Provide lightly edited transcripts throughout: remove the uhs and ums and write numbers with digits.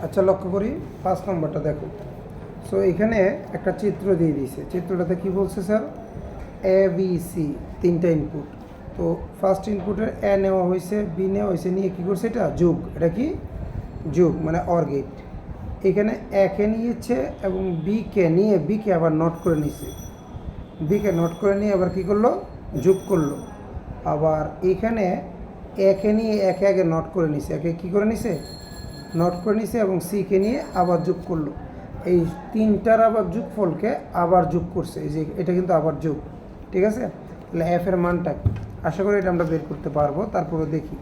আচ্ছা, লক্ষ্য করি 5 নম্বরটা দেখো। সো এখানে একটা চিত্র দিয়ে দিয়েছে। চিত্রটাতে কি বলছে স্যার? এ বি সি তিনটা ইনপুট। তো ফার্স্ট ইনপুটের এ নেওয়া হয়েছে, বি নেওয়া হয়েছে, নিয়ে কী করছে? এটা যোগ। এটা কি যোগ, মানে অর গেট। এখানে একে নিয়েছে এবং বিকে নিয়ে বিকে আবার নোট করে নিয়েছে। বিকে নোট করে নিয়ে আবার কী করলো? যোগ করলো। আবার এখানে একে নিয়ে একে আগে নোট করে নিছে, একে কী করে নিছে? নোট করে নিছে, এবং সিকে নিয়ে আবার যোগ করলো। এই তিনটার আবার যোগফলকে আবার যোগ করছে। এই যে এটা কিন্তু আবার যোগ, ঠিক আছে? তাহলে এফ এর মানটা কি? আশা করি এটা আমরা বের করতে পারবো। তারপরে দেখি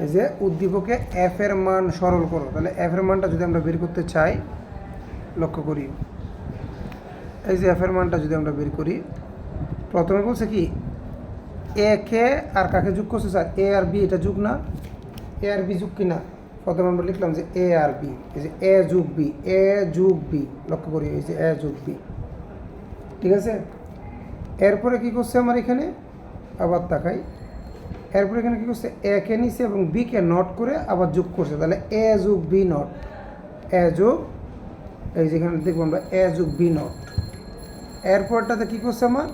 এই যে উদ্দীপকে এফ এর মান সরল করো। তাহলে এফ এর মানটা যদি আমরা বের করতে চাই, লক্ষ্য করি এই যে এফ এর মানটা যদি আমরা বের করি, প্রথমে বলছে কি এ কে আর কাকে যোগ করছে স্যার? এ আর বি, এটা যোগ না? এ আর বি যোগ কি না? প্রথমে আমরা লিখলাম যে এ আর বি, এই যে এ যোগ বি, এ যোগ বি, লক্ষ্য করি এই যে এ যোগ বি, ঠিক আছে? এরপরে কি করছে আমার এখানে? আবার তাকাই, এরপরে এখানে কী করছে? এ কে নিছে এবং বিকে নট করে আবার যোগ করছে। তাহলে এ যোগ বি নট, এ যোগ, এই যেখানে দেখবো আমরা এ যোগ বি নট। এরপরটাতে কী করছে আমার?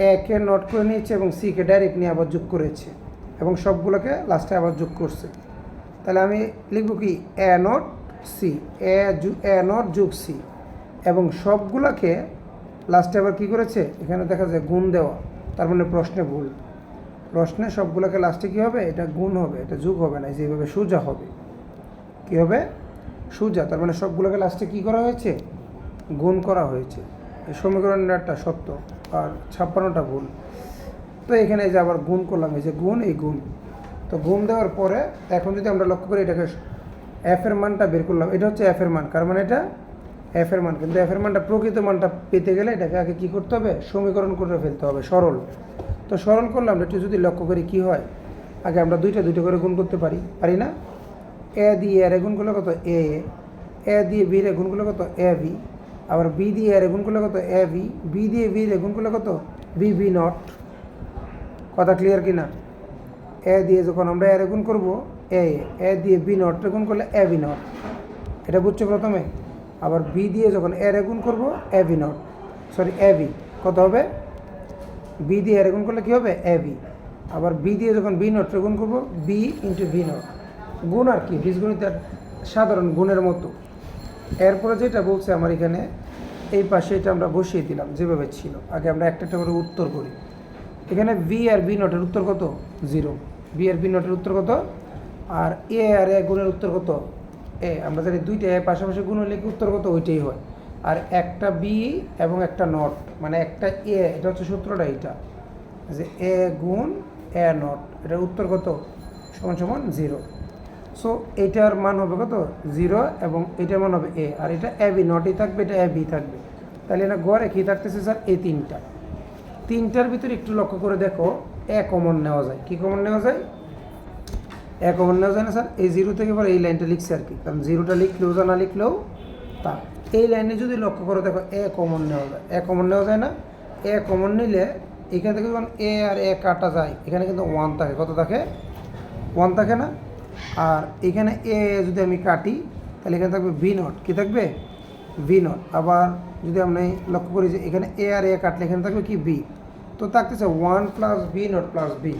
এ কে নট করে নিয়েছে এবং সিকে ডাইরেক্ট নিয়ে আবার যোগ করেছে, এবং সবগুলোকে লাস্টে আবার যোগ করছে। তাহলে আমি লিখব কি? এ নট সি, এ নট যোগ সি, এবং সবগুলোকে লাস্টে আবার কী করেছে? এখানে দেখা যায় গুণ দেওয়া, তার মানে প্রশ্নে ভুল। প্রশ্নে সবগুলোকে লাস্টে কী হবে? এটা গুণ হবে, এটা যোগ হবে না, যেভাবে সোজা হবে। কী হবে? সোজা। তার মানে সবগুলোকে লাস্টে কী করা হয়েছে? গুণ করা হয়েছে। এই সমীকরণের একটা সত্য আর 56টা ভুল। তো এখানে এই যে আবার গুণ করলাম, এই যে গুণ, এই গুণ। তো গুণ দেওয়ার পরে এখন যদি আমরা লক্ষ্য করি, এটাকে এফ এর মানটা বের করলাম। এটা হচ্ছে এফ এর মান, কার মানে এটা এফ এর মান। কিন্তু এফ এর মানটা, প্রকৃত মানটা পেতে গেলে এটাকে আগে কী করতে হবে? সমীকরণ করে ফেলতে হবে, সরল। তো সরল করলাম, একটু যদি লক্ষ্য করি কী হয়, আগে আমরা দুইটা করে গুণ করতে পারি না? এ দিয়ে এর গুণ করলে কত? এ দিয়ে বি রে গুণ করলে কত? A B. আবার বি দিয়ে এর গুণ করলে কত? A B. বি দিয়ে বি রে গুণ করলে কত? B B not. কথা ক্লিয়ার কি না? এ দিয়ে যখন আমরা এর গুণ করবো, এ দিয়ে বি নট গুণ করলে এ বি নট, এটা বুঝছো প্রথমে? আবার বি দিয়ে যখন এর গুণ করবো, A B naught, sorry A B, কত হবে? বি দিয়ে এর গুণ করলে কী হবে? A B. আবার বি দিয়ে যখন বি নট গুণ করবো, বি ইন্টু বি নট। গুণ আর কি, বীজগণিতের সাধারণ গুণের মতো। এরপরে যেটা বলছে আমার এখানে, এই পাশে এটা আমরা বসিয়ে দিলাম যেভাবে ছিল। আগে আমরা একটা করে উত্তর করি। এখানে বি আর বি নটের উত্তর কত? 0। বি আর বি নটের উত্তর কত? আর এ আর এ গুণের উত্তর কত? এ। আমরা জানি দুইটা এ পাশাপাশি গুণ হলে কি উত্তর কত? ওইটাই হয়। আর একটা বি এবং একটা নট, মানে একটা এ, এটা হচ্ছে সূত্রটা এইটা, যে এ গুণ এ নট, এটার উত্তর কত? সমান সমান 0। সো এটার মান হবে কত? 0, এবং এটার মান হবে এ, আর এটা এ বি নটই থাকবে, এটা এ বি থাকবে। তাহলে এটা গড়ে কী থাকতেছে স্যার? এই তিনটার ভিতরে একটু লক্ষ্য করে দেখো, এ কমন নেওয়া যায়। কি কমন নেওয়া যায়? এ কমন নেওয়া যায় না স্যার? এই 0 থেকে পরে এই লাইনটা লিখছে আর কি, কারণ 0টা লিখলেও যা, না লিখলেও তা। এই লাইনে যদি লক্ষ্য করে দেখো, এ কমন নেওয়া যায়। এ কমন নেওয়া যায় না? এ কমন নিলে এখান থেকে যখন এ আর এ কাটা যায়, এখানে কিন্তু 1 থাকে। কত থাকে? 1 থাকে না? আর এখানে এ যদি আমি কাটি, তাহলে এখানে থাকবে বি নট। কী থাকবে? B naught. আবার যদি আমরা লক্ষ্য করি যে এখানে এ আর এ কাটলে এখানে থাকবে কি? বি। তো থাকতেছে 1 plus B not plus B,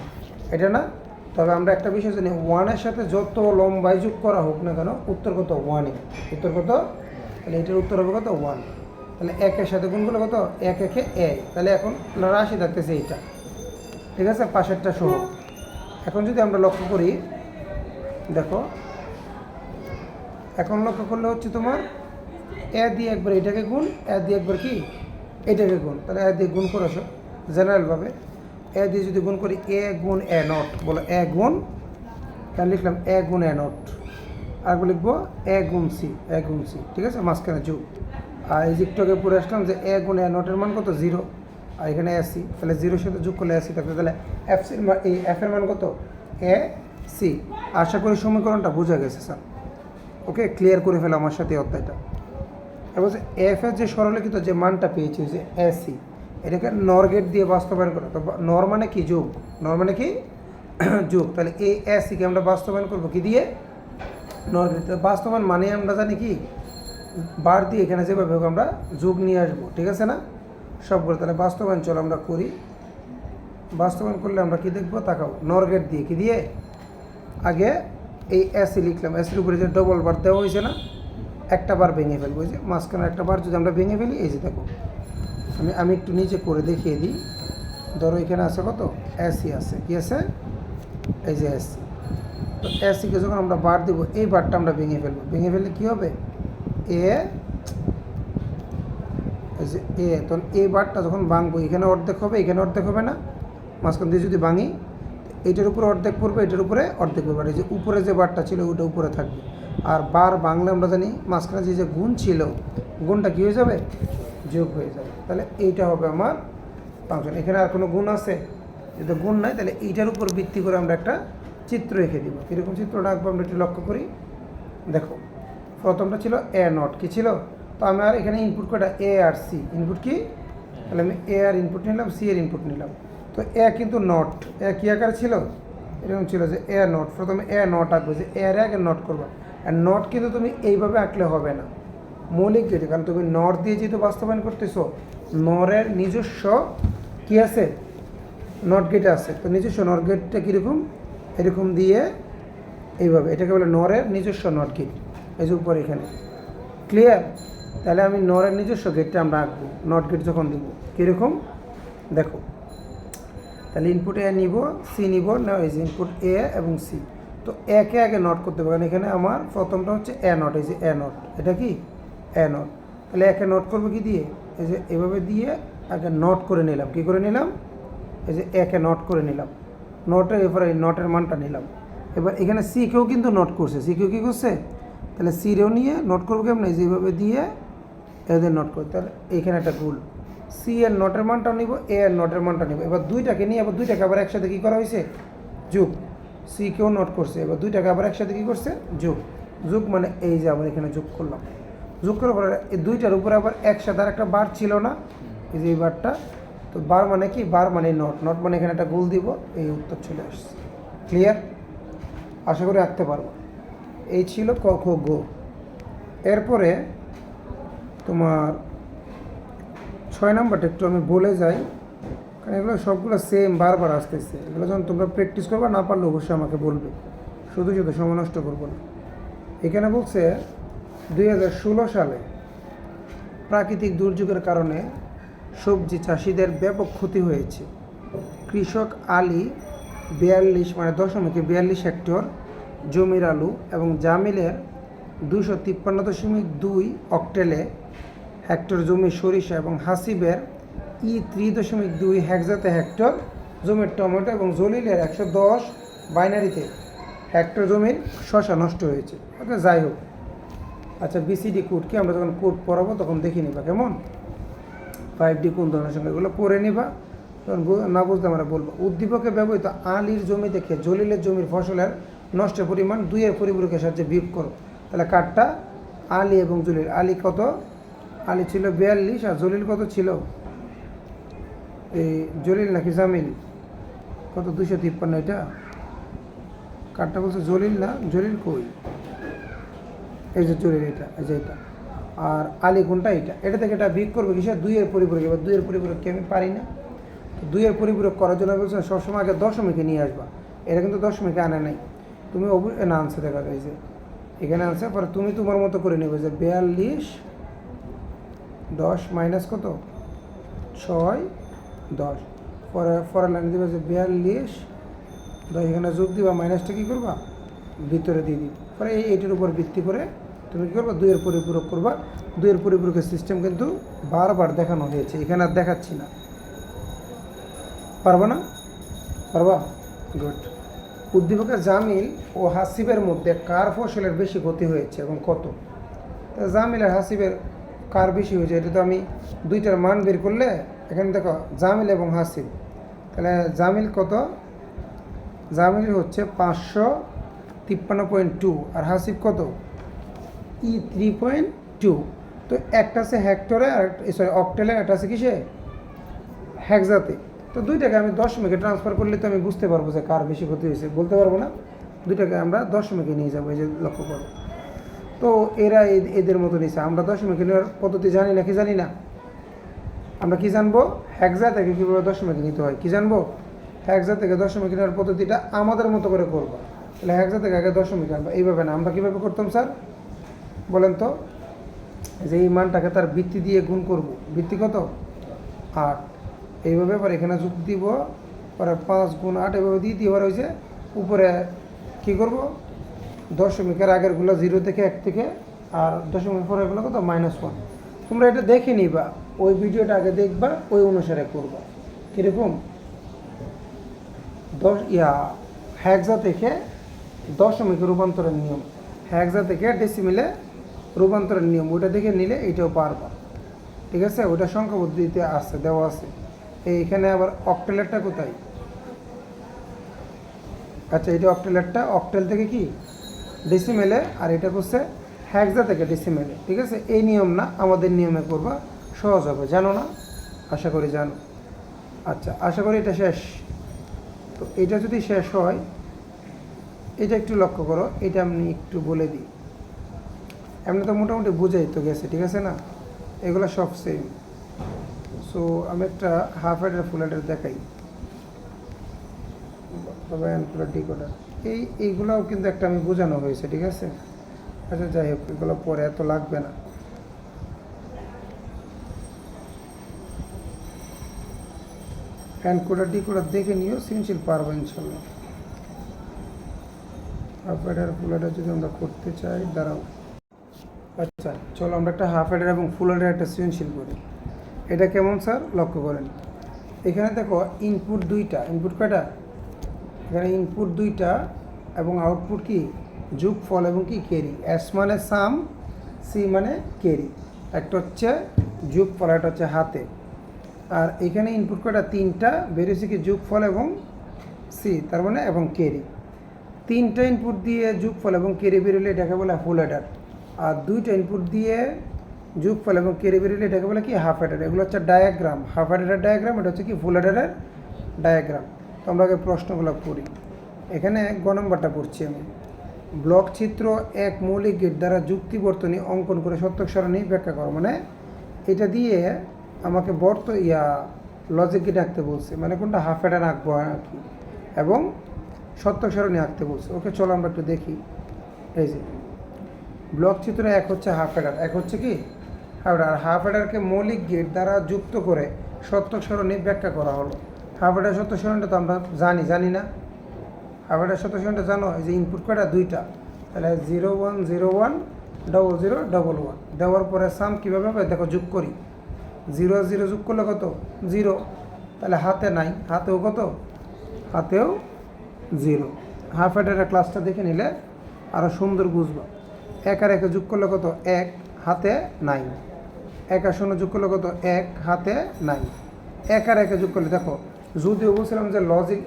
এটা না? তবে আমরা একটা বিষয় জানি, 1-এর সাথে যত লম্বাই যোগ করা হোক না কেন, উত্তর কত? 1-ই। উত্তর কত? তাহলে এটার উত্তর হবে কত? 1। তাহলে 1-এর সাথে গুণগুলো কত? 1 1 এ। তাহলে এখন রাশি থাকতেছে এইটা, ঠিক আছে? পাশেরটা সহ। এখন যদি আমরা লক্ষ্য করি, দেখো এখন লক্ষ্য করলে হচ্ছে তোমার এ দিয়ে একবার এটাকে গুণ, এ দিয়ে একবার কি? এটাকে গুণ। তাহলে এ দিয়ে গুণ করেছো জেনারেলভাবে। এ দিয়ে যদি গুণ করি, এ গুণ এ নট, বলো এ গুণ, তাহলে লিখলাম এ গুণ এ নট। আর লিখবো এ গুণ সি, এ গুণ সি, ঠিক আছে? মাঝখানে যোগ। আর এই দিকটাকে পড়ে আসলাম যে এ গুণ এ নটের মান কত? 0। আর এখানে এসি, তাহলে 0-এর সাথে যোগ করলে এসি থাকবে। তাহলে এফ সির মান, এই এফের মান কত? A C. আশা করি সমীকরণটা বোঝা গেছে স্যার। ওকে, ক্লিয়ার করে ফেলো আমার সাথে অধ্যায়টা। এবার এফ এর যে সরলীকৃত যে মানটা পেয়েছি, যে এসি, এটাকে নর গেট দিয়ে বাস্তবায়ন করা। তো নর মানে কি? যোগ। নর মানে কি? যোগ। তাহলে এই এসিকে আমরা বাস্তবায়ন করবো কি দিয়ে? নর গেট। বাস্তবায়ন মানে আমরা জানি কি বার দিয়ে এখানে যেভাবে হোক আমরা যোগ নিয়ে আসবো, ঠিক আছে না সবগুলো। তাহলে বাস্তবায়ন চলো আমরা করি। বাস্তবায়ন করলে আমরা কি দেখবো তাকাও, নর গেট দিয়ে কি দিয়ে আগে এই এসি লিখলাম, এসির উপরে যে ডবল বার দেওয়া হয়েছে না, একটা বার ভেঙে ফেলবো। এই যে মাঝখানে একটা বার যদি আমরা ভেঙে ফেলি, এই যে দেখো আমি একটু নিচে করে দেখিয়ে দিই। ধরো এখানে আছে কত, এসি আছে, কি আছে, এই যে এসি। তো এসিকে যখন আমরা বার দেবো, এই বারটা আমরা ভেঙে ফেলবো। ভেঙে ফেললে কী হবে, এ, এই যে এ, তখন এই বারটা যখন ভাঙবো এখানে অর্ধেক হবে, এখানে অর্ধেক হবে না, মাঝখান দিয়ে যদি ভাঙি এটার উপরে অর্ধেক পড়বে, এটার উপরে অর্ধেক পড়বে। এই যে উপরে যে বারটা ছিল ওটা উপরে থাকবে। আর বার বাংলা আমরা জানি মাঝখানে যে গুণ ছিল, গুণটা কী হয়ে যাবে, যোগ হয়ে যাবে। তাহলে এইটা হবে আমার ফাংশন। এখানে আর কোনো গুণ আছে, যদি গুণ নাই তাহলে এইটার উপর ভিত্তি করে আমরা একটা চিত্র এঁকে দিব। কীরকম চিত্রটা আঁকবো আমরা একটু লক্ষ্য করি। দেখো প্রথমটা ছিল এ নট, কী ছিল, তো আমার এখানে ইনপুট কয়টা, এ আর সি। ইনপুট কি, তাহলে আমি এ আর ইনপুট নিলাম, সি এর ইনপুট নিলাম। তো এ কিন্তু নট, এ কী আকার ছিল, এরকম ছিল যে এ নট। প্রথমে এ নট আঁকবে, যে এর আগে নট করবা। আর নট কিন্তু তুমি এইভাবে আঁকলে হবে না, মৌলিক যেটা, কারণ তুমি নর দিয়ে যেহেতু বাস্তবায়ন করতেছো, নরের নিজস্ব কি আছে, নট গেট আছে। তো নিজস্ব নট গেটটা কীরকম, এরকম দিয়ে এইভাবে, এটাকে বলে নরের নিজস্ব নট গেট। এই যে উপর এখানে, ক্লিয়ার। তাহলে আমি নরের নিজস্ব গেটটা আমরা আঁকবো, নট গেট যখন দিব কীরকম দেখো। তাহলে ইনপুট এ নিব, সি নিব না, এই যে ইনপুট এ এবং সি। তো একে আগে নট করতে পারেন। এখানে আমার প্রথমটা হচ্ছে এ নট, এই যে এ নট, এটা কি এ নট। তাহলে একে নট করবো কি দিয়ে, এই যে এভাবে দিয়ে আগে নট করে নিলাম। কি করে নিলাম, এই যে একে নট করে নিলাম, নটের এরপরে নটের মানটা নিলাম। এবার এখানে সিকেও কিন্তু নট করছে, সিকেও কী করছে, তাহলে সিরেও নিয়ে নট করবো কেমন, এই যে এইভাবে দিয়ে এদের নট করতে। তাহলে এইখানে একটা গুল, সি এর নটের মানটা নিব, এ এর নটের মানটা নিব। এবার দুইটাকে নিয়ে আবার দুইটাকে আবার একসাথে কী করা হয়েছে, যোগ। সি কেও নোট করছে, এবার দুইটাকে আবার একসাথে কী করছে, যোগ। যোগ মানে এই যে আবার এখানে যোগ করলাম। যোগ করার পরে এই দুইটার উপরে আবার একসাথে আর একটা বার ছিল না, এই যে এই বারটা। তো বার মানে কি, বার মানে নট, নট মানে এখানে একটা গোল দিব, এই উত্তর চলে আসছে। ক্লিয়ার, আশা করি আঁকতে পারবো। এই ছিল ক খ গ। এরপরে তোমার 6 নম্বরটা একটু আমি বলে যাই, কারণ এগুলো সবগুলো সেম বারবার আসতেছে। এগুলো যখন তোমরা প্র্যাকটিস করবে, না পারলে অবশ্যই আমাকে বলবে, শুধু শুধু সময় নষ্ট করবো না। এখানে বলছে 2016 সালে প্রাকৃতিক দুর্যোগের কারণে সবজি চাষিদের ব্যাপক ক্ষতি হয়েছে। কৃষক আলী 42.42 হেক্টর জমির আলু এবং জামিলের 253.2 অক্টেলে হেক্টর জমি সরিষা এবং হাসিবের 3.2 হেক্টর জমির টমেটো এবং জলিলের 110 বাইনারিতে হেক্টর জমির শশা নষ্ট হয়েছে। ওকে, যাই হোক। আচ্ছা, বিসিডি কোড কি, আমরা যখন কোড পড়াবো তখন দেখে নিবা কেমন, 5D কোন ধরনের সঙ্গে এগুলো পড়ে নিবা। তখন না বুঝতে আমরা বলবো। উদ্দীপকে ব্যবহৃত আলীর জমি থেকে জলিলের জমির ফসলের নষ্টের পরিমাণ 2 এর পরিপূরকের সাহায্যে বিয়োগ করো। তাহলে কাঠটা আলী এবং জলিল, আলী কত, আলী ছিল 42 আর জলিল কত ছিল, এই জলিল নাকি জামিল কত, 253। এটা কাঠটা বলছে জলিল না, জলিল কই, এই যে জলিল, এটা এই যে এটা। আর আলী কোনটা, এটা থেকে এটা বিয়োগ করবে কিসে, 2 এর পরিপূরক। এবার 2 এর পরিপূরককে আমি পারি না, তো 2 এর পরিপূরক করার জন্য বলছে সবসময় আগে দশমিকে নিয়ে আসবা। এটা কিন্তু দশমিকে আনে নাই, তুমি না আনছে, দেখা যায় যে এখানে আনছে। পরে তুমি তোমার মতো করে নেবে, যে 42 10 মাইনাস কত, 6 10। পরে লাইনে দেবে যে 42 10, এখানে যোগ দিবা, মাইনাসটা কী করবা, ভিতরে দিয়ে দিবা। পরে এইটার উপর ভিত্তি করে তুমি কী করবা, 2 এর পরিপূরক করবা। 2 এর পরিপূরকের সিস্টেম কিন্তু বারবার দেখানো হয়েছে, এখানে আর দেখাচ্ছি না। পারবা না, পারবা, গুড। উদ্দীপকের জামিল ও হাসিবের মধ্যে কার ফসলের বেশি ক্ষতি হয়েছে এবং কত। জামিল আর হাসিবের কার বেশি হয়েছে, এটা তো আমি দুইটার মান বের করলে, এখানে দেখো জামিল এবং হাসিব। তাহলে জামিল কত, জামিল হচ্ছে 553.2 আর হাসিব কত, 3.2। তো একটা আছে হেক্টরে আর অক্টেলে, একটা আছে কিসে, হেক্সাতে। তো দুইটাকে আমি দশমিকে ট্রান্সফার করলে তো আমি বুঝতে পারবো যে কার বেশি ক্ষতি হয়েছে, বলতে পারবো না। দুইটাকে আমরা দশমিকে নিয়ে যাবো, এই যে লক্ষ্য করবো। তো এরা এদের মতো নিচ্ছে। আমরা দশমিক নেওয়ার পদ্ধতি জানি না, কি জানি না? আমরা কি জানবো? হেক্সা থেকে কীভাবে দশমিক নিতে হয়, কি জানবো? হেক্সা থেকে দশমিক নেওয়ার পদ্ধতিটা আমাদের মতো করে করবো। তাহলে হেক্সা থেকে আগে দশমিক আনবো, এইভাবে না। আমরা কীভাবে করতাম স্যার বলেন তো? যে এই মানটাকে তার বৃত্তি দিয়ে গুণ করব। বৃত্তি কত? 8। এইভাবে পরে এখানে যোগ দিব, পরে 5 গুণ 8 এভাবে দিয়ে দিয়ে হয়েছে। উপরে কী করব? দশমিকের আগেরগুলো 0 থেকে 1 থেকে, আর দশমিক পরেরগুলো কত? -1। তোমরা এটা দেখে নিবা, ওই ভিডিওটা আগে দেখবা, ওই অনুসারে করবা। কীরকম? হেক্সা থেকে দশমিকে রূপান্তরের নিয়ম, হেক্সা থেকে ডেসিমেলে রূপান্তরের নিয়ম, ওইটা দেখে নিলে এইটাও পারবা। ঠিক আছে? ওইটা সংখ্যা পদ্ধতিতে আছে, দেওয়া আছে। এইখানে আবার অক্টেলেরটা কোথায়? আচ্ছা, এটা অক্টেলেরটা, অক্টেল থেকে কি ডেসিমেলে, আর এটা করছে হেক্সা থেকে ডেসিমেলে। ঠিক আছে? এই নিয়ম না, আমাদের নিয়মে করবা, সহজ হবে। জানো না? আশা করি জানো। আচ্ছা, আশা করি এটা শেষ। তো এটা যদি শেষ হয়, এটা একটু লক্ষ্য করো, এটা আমি একটু বলে দিই। এমনি তো মোটামুটি বুঝাই তো গেছে, ঠিক আছে না? এগুলো সব সেম। সো আমি একটা হাফ হেডের ফুল হেডের দেখাই, ডিকোডার। এইগুলোও কিন্তু একটা আমি বোঝানো হয়েছে, ঠিক আছে? আচ্ছা, যাই হোক, এগুলো পরে এত লাগবে না। এনকোডার ডিকোডার দেখে নিও, সৃজনশীল পারবো ইনশাল্লাহ। হাফ হেডার ফুল হেডার যদি আমরা করতে চাই, দাঁড়াও। আচ্ছা, চলো আমরা একটা হাফ হেডার এবং ফুল হেডার একটা সৃজনশীল করি। এটা কেমন স্যার? লক্ষ্য করেন, এখানে দেখো ইনপুট 2টা। ইনপুট কয়টা? এখানে ইনপুট 2টা এবং আউটপুট কি? যোগফল এবং কি? ক্যারি। এস মানে সাম, সি মানে ক্যারি। একটা হচ্ছে যোগফল, একটা হচ্ছে হাতে। আর এখানে ইনপুট কয়টা? 3টা। বেরিয়েছে কি? যোগফল এবং সি, তার মানে এবং ক্যারি। 3টা ইনপুট দিয়ে যোগফল এবং ক্যারি বেরোলে এটাকে বলে ফুল হেডার। আর 2টা ইনপুট দিয়ে যোগফল এবং ক্যারি বেরোলে এটাকে বলে কি? Half header. এগুলো হচ্ছে ডায়াগ্রাম, হাফ হেডারের ডায়াগ্রাম, এটা হচ্ছে কি? ফুল হেডারের ডায়াগ্রাম। তো আমরা আগে প্রশ্নগুলো করি। এখানে গ নম্বরটা পড়ছি আমি। ব্লক চিত্র এক মৌলিক গেট দ্বারা যুক্তি বর্তনী অঙ্কন করে সত্যক সারণী ব্যাখ্যা করো। মানে এটা দিয়ে আমাকে লজিক গেট আঁকতে বলছে, মানে কোনটা? হাফ হেডার আঁকবো আর কি, এবং সত্যক সারণী আঁকতে বলছে। ওকে, চলো আমরা একটু দেখি। এই যে ব্লক চিত্র এক হচ্ছে হাফ হেডার, এক হচ্ছে কি? Half header. হাফ হেডারকে মৌলিক গেট দ্বারা যুক্ত করে সত্যক সারণী ব্যাখ্যা করা হলো। হাফ হেডার সত্যক সারণীটা তো আমরা জানি না? হাফ হেডার সত্যক সারণীটা জানো? এই যে ইনপুট কয়টা? 2টা। তাহলে 0 1 0 1 0 0 1 1 দেওয়ার পরে সাম কীভাবে হবে? দেখো, যোগ করি। 0 0 যোগ করলে কত? 0। তাহলে হাতে নাই, হাতেও কত? হাতেও 0। হাফ হেডারের ক্লাসটা দেখে নিলে আরও সুন্দর বুঝবো। 1 আর 1 যোগ করলে কত? 1, হাতে নাই। 1 আর 0 যোগ করলে কত? 1, হাতে নাই। 1 আর 1 যোগ করলে দেখো, যদিও বলছিলাম যে লজিক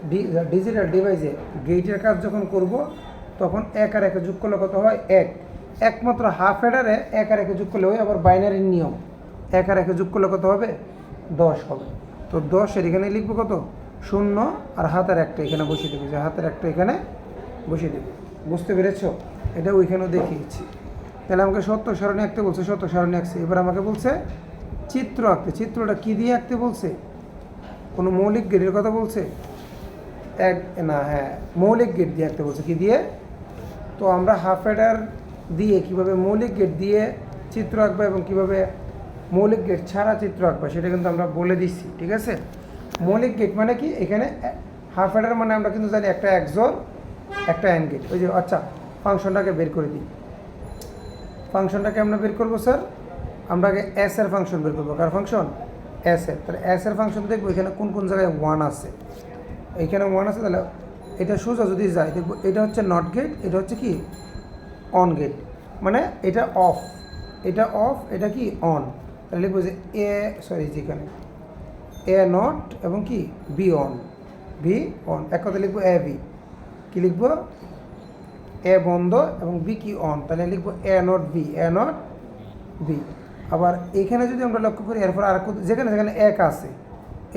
ডিজিটাল ডিভাইসে গেটের কাজ যখন করব, তখন 1 আর 1 যোগ করলে কত হয়? 1। একমাত্র হাফ হেডারে 1 আর 1 যোগ করলে ওই আবার বাইনারির নিয়ম, 1 আর 1 যোগ করলে কত হবে? 10 হবে। তো 10-এর এখানে লিখবো কত? 0, আর হাতের একটা এখানে বসিয়ে দেবে, যে হাতের একটা এখানে বসিয়ে দেবে। বুঝতে পেরেছ? এটা ওইখানেও দেখিয়েছি। তাহলে আমাকে সত্যক সারণী আঁকতে বলছে, সত্যক সারণী আঁকছে। এবার আমাকে বলছে চিত্র আঁকতে। চিত্রটা কী দিয়ে আঁকতে বলছে? কোনো মৌলিক গেটের কথা বলছে? মৌলিক গেট দিয়ে আঁকতে বলছে। কী দিয়ে? তো আমরা হাফ হেডার দিয়ে কীভাবে মৌলিক গেট দিয়ে চিত্র আঁকবো এবং কীভাবে মৌলিক গেট ছাড়া চিত্র আঁকবো সেটা কিন্তু আমরা বলে দিচ্ছি, ঠিক আছে? মৌলিক গেট মানে কি? এখানে হাফ হেডার মানে আমরা কিন্তু জানি একটা XOR একটা AND গেট। ওই যে, আচ্ছা, ফাংশনটাকে বের করে দিই। ফাংশনটাকে আমরা বের করবো স্যার, আমরা আগে এস এর ফাংশন বের করবো। কার ফাংশন? এস এর। তাহলে এস এর ফাংশন দেখবো এখানে কোন কোন জায়গায় 1 আছে। এইখানে 1 আছে। তাহলে এটা সোজা যদি যায় দেখবো এটা হচ্ছে নট গেট, এটা হচ্ছে কি? On gate. মানে এটা অফ, এটা অফ, এটা কি? অন। তাহলে লিখবো যে যেখানে এ নট এবং কি? B on, B on. এক কথা লিখবো এ বি। কী লিখবো? এ বন্ধ এবং বি কি? অন। তাহলে লিখবো A naught B, A naught B. আবার এখানে যদি আমরা লক্ষ্য করি, এরপর আর যেখানে যেখানে 1 আছে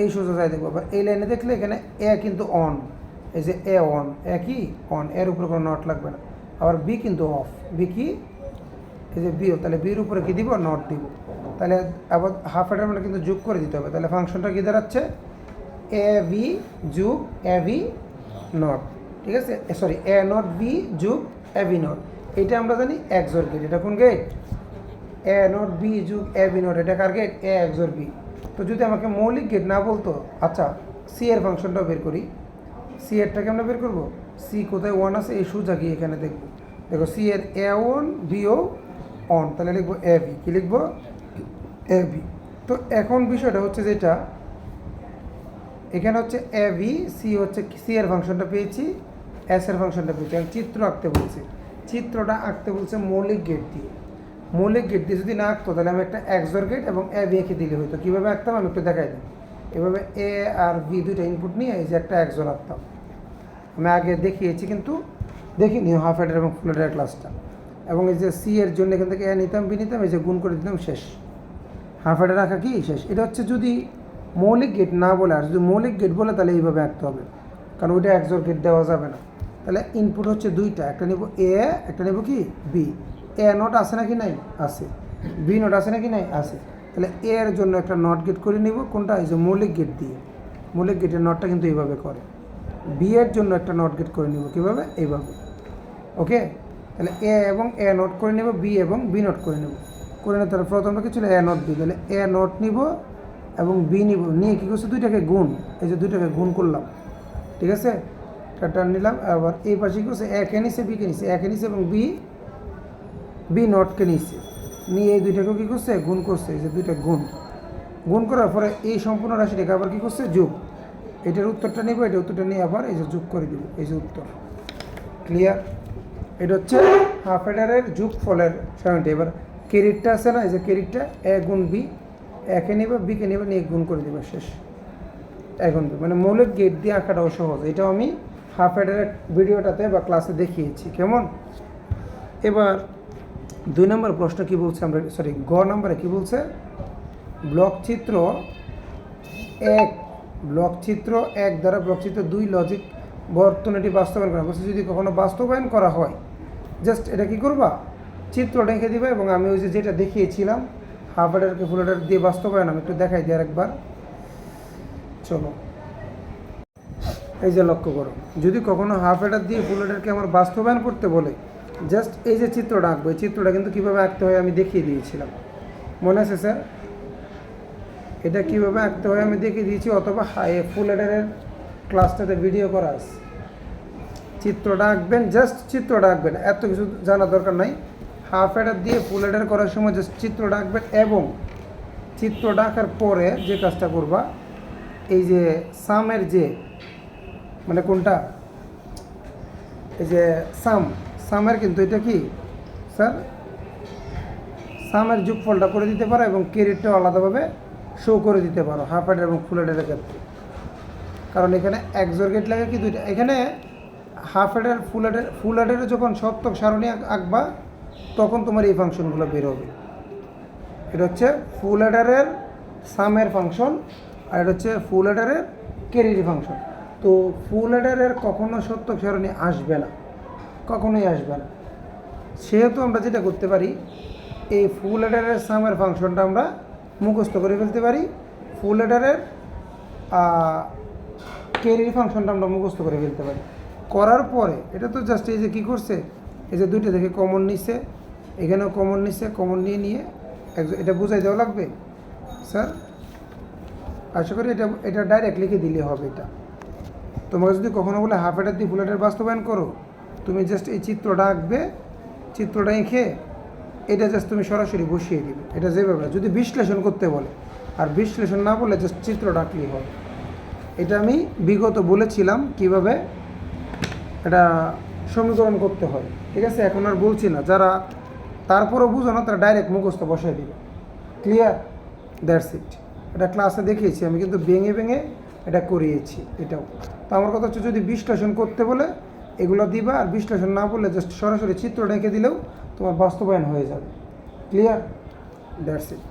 এই সোজা যায় দেখবো। আবার এই লাইনে দেখলে এখানে এ কিন্তু অন, এই যে এ অন, এ কি? অন, এর উপরে কোনো নট লাগবে না। আবার বি কিন্তু অফ, বি কি? এই যে বিও, তাহলে বির উপরে কি দিব, নট দিব। তাহলে আবার হাফ হেডার মানে কিন্তু যোগ করে দিতে হবে। তাহলে ফাংশনটা কি দাঁড়াচ্ছে, এ ভি যোগ এ ভি নট, ঠিক আছে, সরি এ নট বি যোগ এ ভি নট। এটা আমরা জানি এক্সর গেট। এটা কোন গেট, এ নট বি যোগ এ বি নট, এটা কার গেট, এ এক্সর বি। তো যদি আমাকে মৌলিক গেট না বলতো, আচ্ছা সি এর ফাংশনটাও বের করি। সি এরটাকে আমরা বের করবো, সি কোথায় ওয়ান আছে, এই সোজা গিয়ে এখানে দেখবো, দেখো সি এর এ ওয়ান বিও অন, তাহলে লিখবো এ বি, কী লিখবো, এ বি। তো এখন বিষয়টা হচ্ছে যেটা এখানে হচ্ছে এ ভি, সি হচ্ছে সি এর ফাংশনটা পেয়েছি, এস এর ফাংশনটা পেয়েছি। এখন চিত্র আঁকতে বলছে, চিত্রটা আঁকতে বলছে মৌলিক গেট দিয়ে। মৌলিক গেট দিয়ে যদি না আঁকতো তাহলে আমি একটা এক্সর গেট এবং এ বি এঁকে দিলে হইতো। কীভাবে আঁকতাম আমি একটু দেখাই দিই। এভাবে এ আর বি দুইটা ইনপুট নিয়ে এই যে একটা এক্সর আঁকতাম। আমি আগে দেখিয়েছি কিন্তু দেখিনি হাফ হেডার এবং ফুল হেডার ক্লাসটা। এবং এই যে সি এর জন্য এখান থেকে এ নিতাম বি নিতাম, এই যে গুণ করে দিতাম, শেষ। হাফ হেডার আঁকা কি শেষ। এটা হচ্ছে যদি মৌলিক গেট না বলে, আর যদি মৌলিক গেট বলে তাহলে এইভাবে আঁকতে হবে, কারণ ওইটা এক্সর গেট দেওয়া যাবে না। তাহলে ইনপুট হচ্ছে দুইটা, একটা নেব এ, একটা নেব কি বি। এ নট আছে নাকি নাই, আছে। বি নট আছে নাকি নাই, আছে। তাহলে এ এর জন্য একটা নট গেট করে নিব, কোনটা, এই যে মৌলিক গেট দিয়ে। মৌলিক গেটের নটটা কিন্তু এইভাবে করে। বি এর জন্য একটা নট গেট করে নিব, কীভাবে, এইভাবে। ওকে, তাহলে এ এবং এ নট করে নেব, বি এবং বি নট করে নেব। করে নিতে তাহলে প্রথমটা কি ছিল, এ নট বি। তাহলে এ নট নিব এবং বি নিব, নিয়ে কী করছে, দুইটাকে গুণ, এই যে দুইটাকে গুণ করলাম, ঠিক আছে, টান নিলাম। আবার এই পাশে কী করছে, একে নিছে বিকে নিছে, একে নিছে এবং বি নটকে নিছে, নিয়ে এই দুইটাকেও কী করছে, গুণ করছে, এই যে দুইটা গুণ। গুণ করার পরে এই সম্পূর্ণ রাশিটাকে আবার কী করছে, যোগ। এটার উত্তরটা নেব, এটা উত্তরটা নিয়ে আবার এই যে যোগ করে দিব, এই যে উত্তর। ক্লিয়ার। এটা হচ্ছে হাফ হেডারের যোগ ফলের সারণীটা। এবার ক্যারিটটা আছে না, এই যে ক্যারিটটা, এ গুণ বি, একে নেবে বিকে নেবে, নিয়ে গুণ করে দেবে, শেষ। এ গুণ বি, মানে মৌলিক গেট দিয়ে আঁকাটাও সহজ। এটাও আমি হাফ হেডারের ভিডিওটাতে বা ক্লাসে দেখিয়েছি, কেমন। এবার 2 নম্বর প্রশ্ন কি বলছে, আমরা সরি গ নম্বরে কি বলছে, ব্লক চিত্র 1 দ্বারা ব্লক চিত্র 2 লজিক বর্তনীটি বাস্তবায়ন করা বলছে। যদি কখনো বাস্তবায়ন করা হয়, জাস্ট এটা কি করবা, চিত্রটা এঁকে দিবে। এবং আমি ওই যে যেটা দেখিয়েছিলাম হাফ হেডারকে ফুল হেডার দিয়ে বাস্তবায়ন, আমি একটু দেখাই দিই আরেকবার। চলো, এই যে লক্ষ্য করো, যদি কখনো হাফ হেডার দিয়ে ফুল হেডারকে আমার বাস্তবায়ন করতে বলে, জাস্ট এই যে চিত্রটা আঁকবো, এই চিত্রটা কিন্তু কীভাবে আঁকতে হয় আমি দেখিয়ে দিয়েছিলাম, মনে আছে স্যার? এটা কীভাবে আঁকতে হয় আমি দেখিয়ে দিয়েছি, অথবা ফুল হেডারের ক্লাসটাতে ভিডিও করা আছে। চিত্রটা আঁকবেন, জাস্ট চিত্রটা আঁকবেন, এত কিছু জানার দরকার নাই। হাফ হেডার দিয়ে ফুল হেডার করার সময় জাস্ট চিত্রটা আঁকবেন, এবং চিত্রটা আঁকার পরে যে কাজটা করবা, এই যে সামের যে মানে কোনটা, এই যে সামের কিন্তু এটা কি স্যার, সামের যোগফলটা করে দিতে পারো এবং ক্যারিটটাও আলাদাভাবে শো করে দিতে পারো হাফ হেডার এবং ফুল হেডারের ক্ষেত্রে। কারণ এখানে এক্সর গেট লাগে কি দুইটা, এখানে হাফ হেডার ফুল হেডারে যখন সত্যক সারণী আঁকবা তখন তোমার এই ফাংশনগুলো বের হবে। এটা হচ্ছে ফুল হেডারের সামের ফাংশন, আর এটা হচ্ছে ফুল হেডারের ক্যারির ফাংশন। তো ফুল হেডারের কখনো সত্যক সারণী আসবে না, কখনোই আসবে না। সেহেতু আমরা যেটা করতে পারি, এই ফুল হেডারের সামের ফাংশনটা আমরা মুখস্থ করে ফেলতে পারি, ফুল হেডারের ক্যারির ফাংশনটা আমরা মুখস্থ করে ফেলতে পারি। করার পরে এটা তো জাস্ট এই যে কী করছে, এই যে দুইটা থেকে কমন নিচ্ছে, এখানেও কমন নিচ্ছে, কমন নিয়ে এটা বুঝাই দেওয়া লাগবে স্যার। আশা করি এটা ডাইরেক্ট লিখে দিলে হবে। এটা তোমাকে যদি কখনো বলে হাফ হেডার দিয়ে ফুল হেডার বাস্তবায়ন করো, তুমি জাস্ট এই চিত্রটা আঁকবে, চিত্রটা এঁকে এটা জাস্ট তুমি সরাসরি বসিয়ে দিবে। এটা যেভাবে যদি বিশ্লেষণ করতে বলে, আর বিশ্লেষণ না বলে জাস্ট চিত্রটা আঁকলেই হবে। এটা আমি বিগত বলেছিলাম কিভাবে এটা সমীকরণ করতে হয়, ঠিক আছে। এখন আর বলছি না, যারা তারপরও বুঝো না তারা ডাইরেক্ট মুখস্থ বসাই দিবে। Clear, that's it. এটা ক্লাসে দেখিয়েছি আমি, কিন্তু ভেঙে ভেঙে এটা করিয়েছি। এটাও তো আমার কথা হচ্ছে, যদি বিশ্লেষণ করতে বলে এগুলো দিবা, আর বিশ্লেষণ না বললে জাস্ট সরাসরি চিত্র এঁকে দিলেও তোমার বাস্তবায়ন হয়ে যাবে। Clear, that's it.